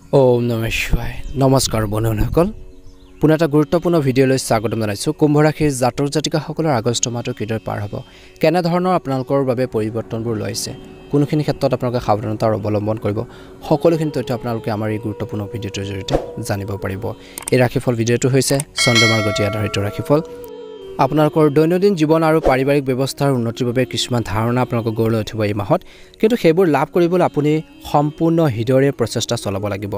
ওম নমঃ শিৱায় নমস্কাৰ বন্ধুসকল পুনৰ এটা গুৰুত্বপূৰ্ণ ভিডিঅ'লৈ স্বাগতম জনাইছোঁ কুম্ভ ৰাশিৰ জাতক জাতিকাসকলৰ আগষ্ট মাহটো কিদৰে পাৰ হ'ব কেনে ধৰণৰ আপোনালোকৰ বাবে পৰিৱৰ্তনবোৰ লৈছে কোনখিনি ক্ষেত্ৰত আপোনালোকে সাৱধানতা অৱলম্বন কৰিব সকলোখিনি তথ্য আপোনালোকে আমাৰ এই গুৰুত্বপূৰ্ণ ভিডিঅ'টোৰ জৰিয়তে জানিব পাৰিব এই ৰাশিফল ভিডিঅ'টো হৈছে চন্দ্ৰমাৰ গতি আধাৰিত ৰাশিফল আপোনালোকৰ দৈনন্দিন জীৱন আৰু পাৰিবাৰিক ব্যৱস্থাৰ উন্নতিৰ বাবে কিছুমান ধাৰণা আপোনালোকক গঢ় লৈ উঠিব এই মাহত কিন্তু সেইবোৰ লাভ কৰিবলৈ আপুনি সম্পূৰ্ণ হৃদয়ৰে প্ৰচেষ্টা চলাব লাগিব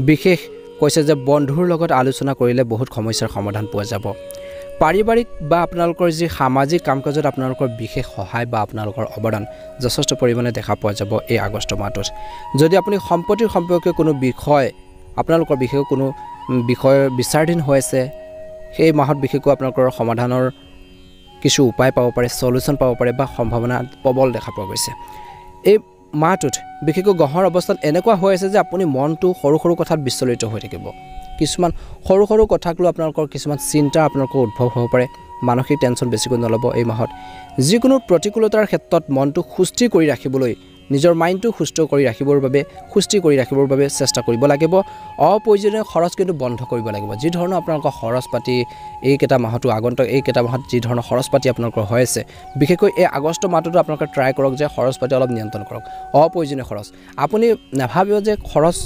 বিশেষ কৈছে যে বন্ধুৰ লগত আলোচনা কৰিলে বহুত সমস্যাৰ সমাধান পোৱা যাব পাৰিবাৰিক বা আপোনালোকৰ যি সামাজিক কামকাজত আপোনালোকৰ বিশেষ সহায় বা আপোনালোকৰ অৱদান যথেষ্ট পৰিমাণে দেখা পোৱা যাব এই আগষ্ট মাহটোত যদি আপুনি সম্পত্তিৰ সম্পৰ্কীয় কোনো বিষয় আপোনালোকৰ বিশেষ কোনো বিষয় বিচাৰাধীন হৈ আছে সেই মাহত বিশেষকৈ আপোনালোকৰ সমাধানৰ কিছু উপায় পাব পাৰে সলিউশন পাব পাৰে বা সম্ভাৱনা প্ৰবল দেখা পোৱা গৈছে এই মাহটোত বিশেষকৈ গহৰ অৱস্থাত এনেকুৱা হৈ আছে যে আপুনি মনটো সৰু সৰু কথাত বিচলিত হৈ থাকিব কিছুমান সৰু সৰু কথাক লৈ আপোনালোকৰ কিছুমান চিন্তা আপোনালোকৰ উদ্ভৱ হ'ব পাৰে মানসিক টেনচন বেছিকৈ নলব এই মাহত যিকোনো প্ৰতিকূলতাৰ ক্ষেত্ৰত মনটো সুস্থিৰ কৰি ৰাখিবলৈ নিজৰ মাইণ্ডটো সুস্থ কৰি ৰাখিবৰ বাবে চেষ্টা কৰিব লাগিব অপ্ৰয়োজনীয় খৰচ কিন্তু বন্ধ কৰিব লাগিব যি ধৰণৰ আপোনালোকৰ খৰচ পাতি এই কেইটা মাহটো আগন্তুক এই কেইটা মাহত যি ধৰণৰ খৰচ পাতি আপোনালোকৰ হৈ আছে বিশেষকৈ এই আগষ্ট মাহটোত আপোনালোকে ট্ৰাই কৰক যে খৰচ পাতি অলপ নিয়ন্ত্ৰণ কৰক অপ্ৰয়োজনীয় খৰচ আপুনি নাভাবিব যে খৰচ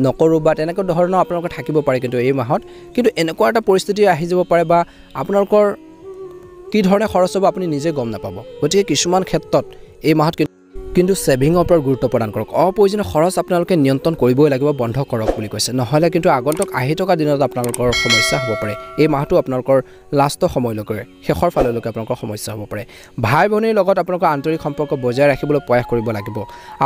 নকৰোঁ বা তেনেকুৱা ধৰণৰ আপোনালোকৰ থাকিব পাৰে কিন্তু এই মাহত কিন্তু এনেকুৱা এটা পৰিস্থিতি আহি যাব পাৰে বা আপোনালোকৰ কি ধৰণে খৰচ হ'ব আপুনি নিজে গম নাপাব গতিকে কিছুমান ক্ষেত্ৰত এই মাহত কিন্তু সেভিংৰ ওপৰত গুৰুত্ব প্ৰদান কৰক অপ্ৰয়োজনীয় খৰচ আপোনালোকে নিয়ন্ত্ৰণ কৰিবই লাগিব বন্ধ কৰক বুলি কৈছে নহলে কিন্তু আগন্তুক আহি থকা দিনত আপোনালোকৰ সমস্যা হ'ব পাৰে এই মাহটো আপোনালোকৰ লাষ্টৰ সময়লৈকে শেষৰ ফাললৈকে আপোনালোকৰ সমস্যা হ'ব পাৰে ভাই ভনীৰ লগত আপোনালোকৰ আন্তৰিক সম্পৰ্ক বজাই ৰাখিবলৈ প্ৰয়াস কৰিব লাগিব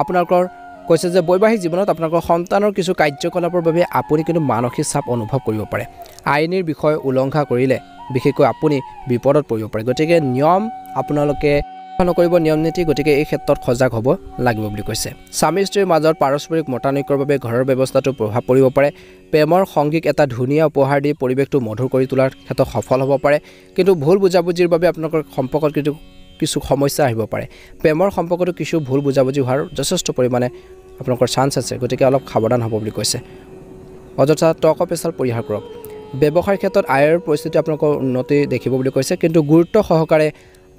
আপোনালোকৰ কৈছে যে বৈবাহিক জীৱনত আপোনালোকৰ সন্তানৰ কিছু কাৰ্যকলাপৰ বাবে আপুনি কিন্তু মানসিক চাপ অনুভৱ কৰিব পাৰে আইনীৰ বিষয় উলংঘা কৰিলে বিশেষকৈ আপুনি বিপদত পৰিব পাৰে গতিকে নিয়ম আপোনালোকে নকৰিব নিয়ম নীতি গতিকে এই ক্ষেত্ৰত সজাগ হ'ব লাগিব বুলি কৈছে স্বামী স্ত্ৰীৰ মাজত পাৰস্পৰিক মতানৈক্যৰ বাবে ঘৰৰ ব্যৱস্থাটো প্ৰভাৱ পৰিব পাৰে প্ৰেমৰ সংগীক এটা ধুনীয়া উপহাৰ দি পৰিৱেশটো মধুৰ কৰি তোলাৰ ক্ষেত্ৰত সফল হ'ব পাৰে কিন্তু ভুল বুজাবুজিৰ বাবে আপোনালোকৰ সম্পৰ্কত কিছু সমস্যা আহিব পাৰে প্ৰেমৰ সম্পৰ্কটো কিছু ভুল বুজাবুজি হোৱাৰ যথেষ্ট পৰিমাণে আপোনালোকৰ চান্স আছে গতিকে অলপ সাৱধান হ'ব বুলি কৈছে অযথা তৰ্ক পেচাল পৰিহাৰ কৰক ব্যৱসায়ৰ ক্ষেত্ৰত আয়ৰ পৰিস্থিতি আপোনালোকৰ উন্নতি দেখিব বুলি কৈছে কিন্তু গুৰুত্ব সহকাৰে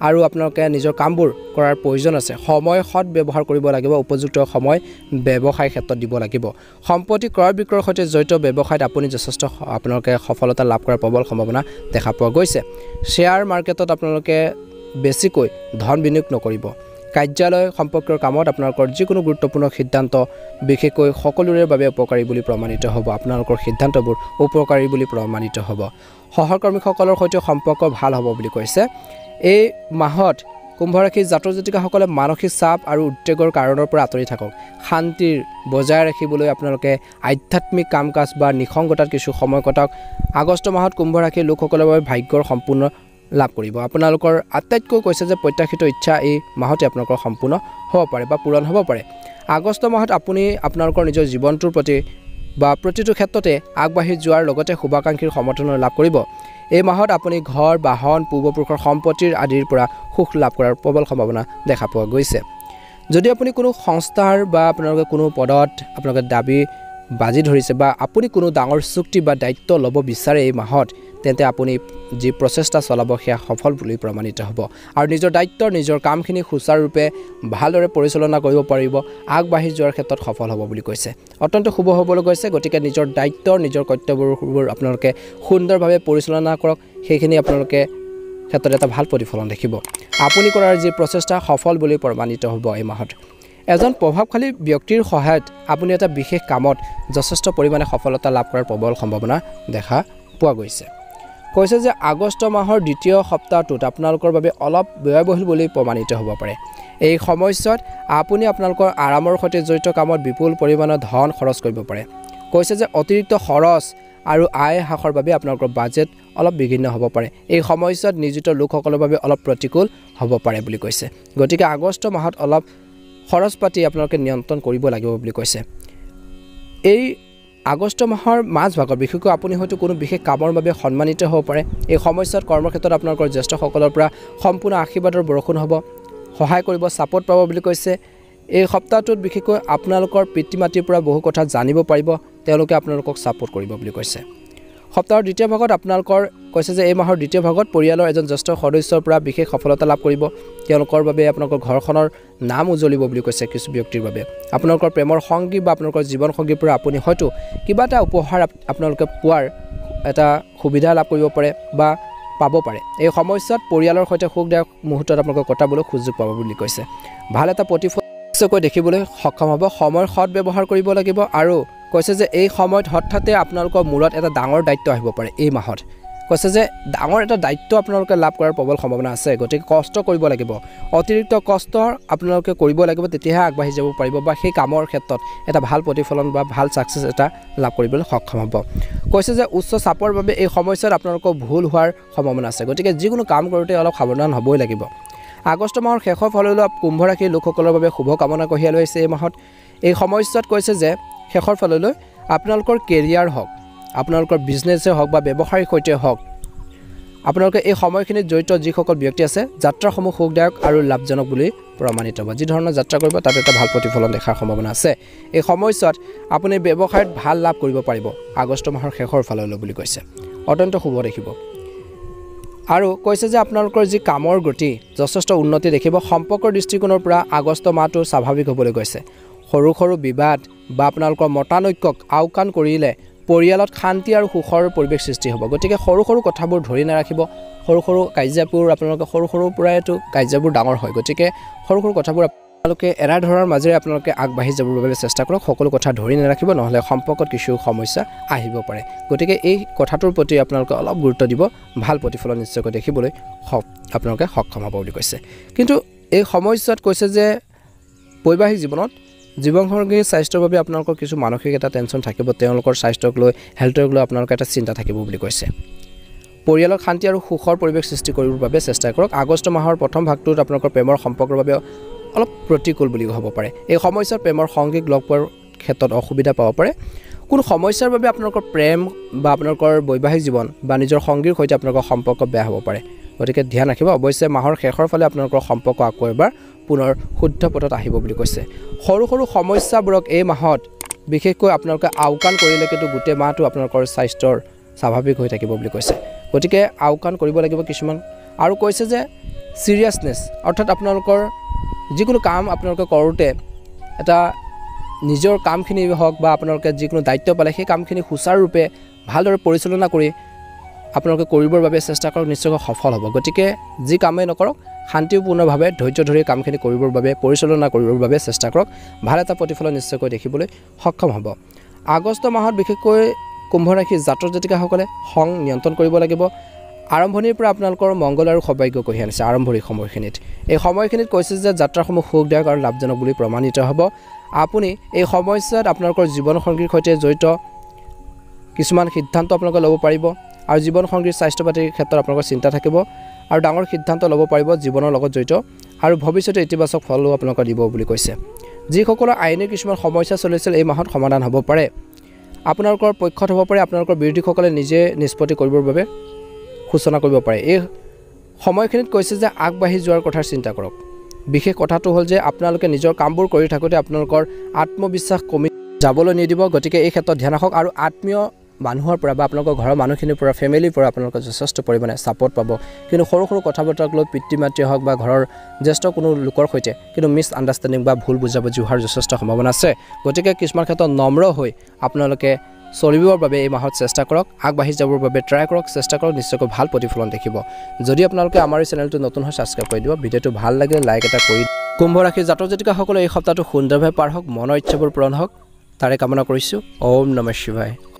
আৰু আপোনালোকে নিজৰ কামবোৰ কৰাৰ প্ৰয়োজন আছে সময় সৎ ব্যৱহাৰ কৰিব লাগিব উপযুক্ত সময় ব্যৱসায়ৰ ক্ষেত্ৰত দিব লাগিব সম্পত্তি ক্ৰয় বিক্ৰয়ৰ সৈতে জড়িত ব্যৱসায়ত আপুনি যথেষ্ট আপোনালোকে সফলতা লাভ কৰাৰ প্ৰবল সম্ভাৱনা দেখা পোৱা গৈছে শ্বেয়াৰ মাৰ্কেটত আপোনালোকে বেছিকৈ ধন বিনিয়োগ নকৰিব কাৰ্যালয় সম্পৰ্কীয় কামত আপোনালোকৰ যিকোনো গুৰুত্বপূৰ্ণ সিদ্ধান্ত বিশেষকৈ সকলোৰে বাবে উপকাৰী বুলি প্ৰমাণিত হ'ব আপোনালোকৰ সিদ্ধান্তবোৰ উপকাৰী বুলি প্ৰমাণিত হ'ব সহকৰ্মীসকলৰ সৈতে সম্পৰ্ক ভাল হ'ব বুলি কৈছে এই মাহত কুম্ভ ৰাশিৰ জাতক জাতিকাসকলে মানসিক চাপ আৰু উদ্বেগৰ কাৰণৰ পৰা আঁতৰি থাকক শান্তিৰ বজাই ৰাখিবলৈ আপোনালোকে আধ্যাত্মিক কাম-কাজ বা নিসংগতাত কিছু সময় কটাওক আগষ্ট মাহত কুম্ভ ৰাশিৰ লোকসকলৰ বাবে ভাগ্যৰ সম্পূৰ্ণ লাভ কৰিব আপোনালোকৰ আটাইতকৈ কৈছে যে প্ৰত্যাশিত ইচ্ছা এই মাহতে আপোনালোকৰ সম্পূৰ্ণ হ'ব পাৰে বা পূৰণ হ'ব পাৰে আগষ্ট মাহত আপুনি আপোনালোকৰ নিজৰ জীৱনটোৰ প্ৰতি বা প্ৰতিটো ক্ষেত্ৰতে আগবাঢ়ি যোৱাৰ লগতে শুভাকাংক্ষীৰ সমৰ্থন লাভ কৰিব এই মাহত আপুনি ঘৰ বাহন পূৰ্বপুৰুষৰ সম্পত্তিৰ আদিৰ পৰা সুখ লাভ কৰাৰ প্ৰবল সম্ভাৱনা দেখা পোৱা গৈছে যদি আপুনি কোনো সংস্থাৰ বা আপোনালোকে কোনো পদত আপোনালোকে দাবী বাজি ধৰিছে বা আপুনি কোনো ডাঙৰ চুক্তি বা দায়িত্ব ল'ব বিচাৰে এই মাহত তেন্তে আপুনি যি প্ৰচেষ্টা চলাব সেয়া সফল বুলি প্ৰমাণিত হ'ব আৰু নিজৰ দায়িত্বৰ নিজৰ কামখিনি সুচাৰুৰূপে ভালদৰে পৰিচালনা কৰিব পাৰিব আগবাঢ়ি যোৱাৰ ক্ষেত্ৰত সফল হ'ব বুলি কৈছে অত্যন্ত শুভ হ'বলৈ গৈছে গতিকে নিজৰ দায়িত্বৰ নিজৰ কৰ্তব্যবোৰ আপোনালোকে সুন্দৰভাৱে পৰিচালনা কৰক সেইখিনি আপোনালোকে ক্ষেত্ৰত এটা ভাল প্ৰতিফলন দেখিব আপুনি কৰাৰ যি প্ৰচেষ্টা সফল বুলি প্ৰমাণিত হ'ব এই মাহত এজন প্ৰভাৱশালী ব্যক্তিৰ সহায়ত আপুনি এটা বিশেষ কামত যথেষ্ট পৰিমাণে সফলতা লাভ কৰাৰ প্ৰবল সম্ভাৱনা দেখা পোৱা গৈছে কৈছে যে আগষ্ট মাহৰ দ্বিতীয় সপ্তাহটোত আপোনালোকৰ বাবে অলপ ব্যয়বহুল বুলি প্ৰমাণিত হ'ব পাৰে এই সময়ছোৱাত আপুনি আপোনালোকৰ আৰামৰ সৈতে জড়িত কামত বিপুল পৰিমাণৰ ধন খৰচ কৰিব পাৰে কৈছে যে অতিৰিক্ত খৰচ আৰু আয় হ্ৰাসৰ বাবে আপোনালোকৰ বাজেট অলপ বিঘ্ন হ'ব পাৰে এই সময়ছোৱাত নিয়োজিত লোকসকলৰ বাবে অলপ প্ৰতিকূল হ'ব পাৰে বুলি কৈছে গতিকে আগষ্ট মাহত অলপ খৰচ পাতি আপোনালোকে নিয়ন্ত্ৰণ কৰিব লাগিব বুলি কৈছে এই আগষ্ট মাহৰ মাজভাগত বিশেষকৈ আপুনি হয়তো কোনো বিশেষ কামৰ বাবে সন্মানিত হ'ব পাৰে এই সময়ছোৱাত কৰ্মক্ষেত্ৰত আপোনালোকৰ জ্যেষ্ঠসকলৰ পৰা সম্পূৰ্ণ আশীৰ্বাদৰ বৰষুণ হ'ব সহায় কৰিব সাপোৰ্ট পাব বুলি কৈছে এই সপ্তাহটোত বিশেষকৈ আপোনালোকৰ পিতৃ মাতৃৰ পৰা বহু কথা জানিব পাৰিব তেওঁলোকে আপোনালোকক ছাপোৰ্ট কৰিব বুলি কৈছে সপ্তাহৰ দ্বিতীয় ভাগত আপোনালোকৰ কৈছে যে এই মাহৰ দ্বিতীয় ভাগত পৰিয়ালৰ এজন জ্যেষ্ঠ সদস্যৰ পৰা বিশেষ সফলতা লাভ কৰিব তেওঁলোকৰ বাবে আপোনালোকৰ ঘৰখনৰ নাম উজ্বলিব বুলি কৈছে কিছু ব্যক্তিৰ বাবে আপোনালোকৰ প্ৰেমৰ সংগী বা আপোনালোকৰ জীৱন সংগীৰ পৰা আপুনি হয়তো কিবা এটা উপহাৰ আপোনালোকে পোৱাৰ এটা সুবিধা লাভ কৰিব পাৰে বা পাব পাৰে এই সময়ছোৱাত পৰিয়ালৰ সৈতে সুখদায়ক মুহূৰ্তত আপোনালোকে কটাবলৈ সুযোগ পাব বুলি কৈছে ভাল এটা প্ৰতিফলকৈ দেখিবলৈ সক্ষম হ'ব সময়ৰ সৎ ব্যৱহাৰ কৰিব লাগিব আৰু কৈছে যে এই সময়ত হঠাতে আপোনালোকৰ মূৰত এটা ডাঙৰ দায়িত্ব আহিব পাৰে এই মাহত কৈছে যে ডাঙৰ এটা দায়িত্ব আপোনালোকে লাভ কৰাৰ প্ৰবল সম্ভাৱনা আছে গতিকে কষ্ট কৰিব লাগিব অতিৰিক্ত কষ্ট আপোনালোকে কৰিব লাগিব তেতিয়াহে আগবাঢ়ি যাব পাৰিব বা সেই কামৰ ক্ষেত্ৰত এটা ভাল প্ৰতিফলন বা ভাল সাকসেছ এটা লাভ কৰিবলৈ সক্ষম হ'ব কৈছে যে উচ্চ চাপৰ বাবে এই সময়ছোৱাত আপোনালোকৰ ভুল হোৱাৰ সম্ভাৱনা আছে গতিকে যিকোনো কাম কৰোঁতে অলপ সাৱধান হ'বই লাগিব আগষ্ট মাহৰ শেষৰ ফাললৈ কুম্ভ ৰাশিৰ লোকসকলৰ বাবে শুভ কামনা কঢ়িয়াই লৈ আহিছে এই মাহত এই সময়ছোৱাত কৈছে যে শেষৰ ফাললৈ আপোনালোকৰ কেৰিয়াৰ হওক আপোনালোকৰ বিজনেছে হওক বা ব্যৱসায়িক সৈতে হওক আপোনালোকে এই সময়খিনিত জড়িত যিসকল ব্যক্তি আছে যাত্ৰাসমূহ সুখদায়ক আৰু লাভজনক বুলি প্ৰমাণিত হ'ব যি ধৰণৰ যাত্ৰা কৰিব তাত এটা ভাল প্ৰতিফলন দেখাৰ সম্ভাৱনা আছে এই সময়ছোৱাত আপুনি ব্যৱসায়ত ভাল লাভ কৰিব পাৰিব আগষ্ট মাহৰ শেষৰ ফাললৈ বুলি কৈছে অত্যন্ত শুভ দেখিব আৰু কৈছে যে আপোনালোকৰ যি কামৰ গতি যথেষ্ট উন্নতি দেখিব সম্পৰ্কৰ দৃষ্টিকোণৰ পৰা আগষ্ট মাহটো স্বাভাৱিক হ'বলৈ গৈছে সৰু সৰু বিবাদ বা আপোনালোকৰ মতানৈক্যক আওকাণ কৰিলে পৰিয়ালত শান্তি আৰু সুখৰ পৰিৱেশ সৃষ্টি হ'ব গতিকে সৰু সৰু কথাবোৰ ধৰি নাৰাখিব সৰু সৰু কাৰ্যবোৰ আপোনালোকে সৰু সৰু পৰাইতো কাৰ্যবোৰ ডাঙৰ হয় গতিকে সৰু সৰু কথাবোৰ আপোনালোকে এৰা ধৰাৰ মাজেৰে আপোনালোকে আগবাঢ়ি যাবৰ বাবে চেষ্টা কৰক সকলো কথা ধৰি নাৰাখিব নহ'লে সম্পৰ্কত কিছু সমস্যা আহিব পাৰে গতিকে এই কথাটোৰ প্ৰতি আপোনালোকে অলপ গুৰুত্ব দিব ভাল প্ৰতিফলন নিশ্চয়কৈ দেখিবলৈ আপোনালোকে সক্ষম হ'ব বুলি কৈছে কিন্তু এই সময়ছোৱাত কৈছে যে বৈবাহিক জীৱনত জীৱনসংগীৰ স্বাস্থ্যৰ বাবে আপোনালোকৰ কিছু মানসিক এটা টেনশ্যন থাকিব তেওঁলোকৰ স্বাস্থ্যক লৈ হেল্থক লৈ আপোনালোকৰ এটা চিন্তা থাকিব বুলি কৈছে পৰিয়ালৰ শান্তি আৰু সুখৰ পৰিৱেশ সৃষ্টি কৰিবৰ বাবে চেষ্টা কৰক আগষ্ট মাহৰ প্ৰথম ভাগটোত আপোনালোকৰ প্ৰেমৰ সম্পৰ্কৰ বাবে অলপ প্ৰতিকূল বুলি হ'ব পাৰে এই সময়ছোৱাত প্ৰেমৰ সংগীক লগ পোৱাৰ ক্ষেত্ৰত অসুবিধা পাব পাৰে কোনো সমস্যাৰ বাবে আপোনালোকৰ প্ৰেম বা আপোনালোকৰ বৈবাহিক জীৱন বা নিজৰ সংগীৰ সৈতে আপোনালোকৰ সম্পৰ্ক বেয়া হ'ব পাৰে গতিকে ধ্যান ৰাখিব অৱশ্যে মাহৰ শেষৰ ফালে আপোনালোকৰ সম্পৰ্ক আকৌ এবাৰ পুনৰ শুদ্ধ পথত আহিব বুলি কৈছে সৰু সৰু সমস্যাবোৰক এই মাহত বিশেষকৈ আপোনালোকে আওকাণ কৰিলে কিন্তু গোটেই মাহটো আপোনালোকৰ স্বাস্থ্যৰ স্বাভাৱিক হৈ থাকিব বুলি কৈছে গতিকে আওকাণ কৰিব লাগিব কিছুমান আৰু কৈছে যে চিৰিয়াছনেছ অৰ্থাৎ আপোনালোকৰ যিকোনো কাম আপোনালোকে কৰোঁতে এটা নিজৰ কামখিনি হওক বা আপোনালোকে যিকোনো দায়িত্ব পালে সেই কামখিনি সুচাৰুৰূপে ভালদৰে পৰিচালনা কৰি আপোনালোকে কৰিবৰ বাবে চেষ্টা কৰক নিশ্চয়কৈ সফল হ'ব গতিকে যি কামেই নকৰক শান্তিপূৰ্ণভাৱে ধৈৰ্য ধৰি কামখিনি কৰিবৰ বাবে পৰিচালনা কৰিবৰ বাবে চেষ্টা কৰক ভাল এটা প্ৰতিফলন নিশ্চয়কৈ দেখিবলৈ সক্ষম হ'ব আগষ্ট মাহত বিশেষকৈ কুম্ভ ৰাশিৰ জাতক জাতিকাসকলে খং নিয়ন্ত্ৰণ কৰিব লাগিব আৰম্ভণিৰ পৰা আপোনালোকৰ মংগল আৰু সৌভাগ্য কঢ়িয়াই আনিছে আৰম্ভণিৰ সময়খিনিত এই সময়খিনিত কৈছে যে যাত্ৰাসমূহ সুখদায়ক আৰু লাভজনক বুলি প্ৰমাণিত হ'ব আপুনি এই সময়ছোৱাত আপোনালোকৰ জীৱন সংগীৰ সৈতে জড়িত কিছুমান সিদ্ধান্ত আপোনালোকে ল'ব পাৰিব আৰু জীৱন সংগীৰ স্বাস্থ্য পাতিৰ ক্ষেত্ৰত আপোনালোকৰ চিন্তা থাকিব আৰু ডাঙৰ সিদ্ধান্ত ল'ব পাৰিব জীৱনৰ লগত জড়িত আৰু ভৱিষ্যতে ইতিবাচক ফলো আপোনালোকে দিব বুলি কৈছে যিসকলৰ আইনী কিছুমান সমস্যা চলিছিল এই মাহত সমাধান হ'ব পাৰে আপোনালোকৰ পক্ষত হ'ব পাৰে আপোনালোকৰ বিৰোধীসকলে নিজে নিষ্পত্তি কৰিবৰ বাবে সূচনা কৰিব পাৰে এই সময়খিনিত কৈছে যে আগবাঢ়ি যোৱাৰ কথা চিন্তা কৰক বিশেষ কথাটো হ'ল যে আপোনালোকে নিজৰ কামবোৰ কৰি থাকোঁতে আপোনালোকৰ আত্মবিশ্বাস কমি যাবলৈ নিদিব গতিকে এই ক্ষেত্ৰত ধ্যান ৰাখক আৰু আত্মীয় মানুহৰ পৰা বা আপোনালোকৰ ঘৰৰ মানুহখিনিৰ পৰা ফেমিলিৰ পৰা আপোনালোকে যথেষ্ট পৰিমাণে ছাপোৰ্ট পাব কিন্তু সৰু সৰু কথা বতৰাক লৈ পিতৃ মাতৃ হওক বা ঘৰৰ জ্যেষ্ঠ কোনো লোকৰ সৈতে কিন্তু মিছ আণ্ডাৰষ্টেণ্ডিং বা ভুল বুজাবুজি হোৱাৰ যথেষ্ট সম্ভাৱনা আছে গতিকে কিছুমান ক্ষেত্ৰত নম্ৰ হৈ আপোনালোকে চলিবৰ বাবে এই মাহত চেষ্টা কৰক আগবাঢ়ি যাবৰ বাবে ট্ৰাই কৰক চেষ্টা কৰক নিশ্চয়কৈ ভাল প্ৰতিফলন দেখিব যদি আপোনালোকে আমাৰ এই চেনেলটো নতুন হৈ ছাবস্ক্ৰাইব কৰি দিব ভিডিঅ'টো ভাল লাগে লাইক এটা কৰি কুম্ভ ৰাশিৰ জাতক জাতিকাসকলে এই সপ্তাহটো সুন্দৰভাৱে পাৰ হওক মনৰ ইচ্ছাবোৰ পূৰণ হওক তাৰে কামনা কৰিছোঁ ওম নমঃ শিৱায়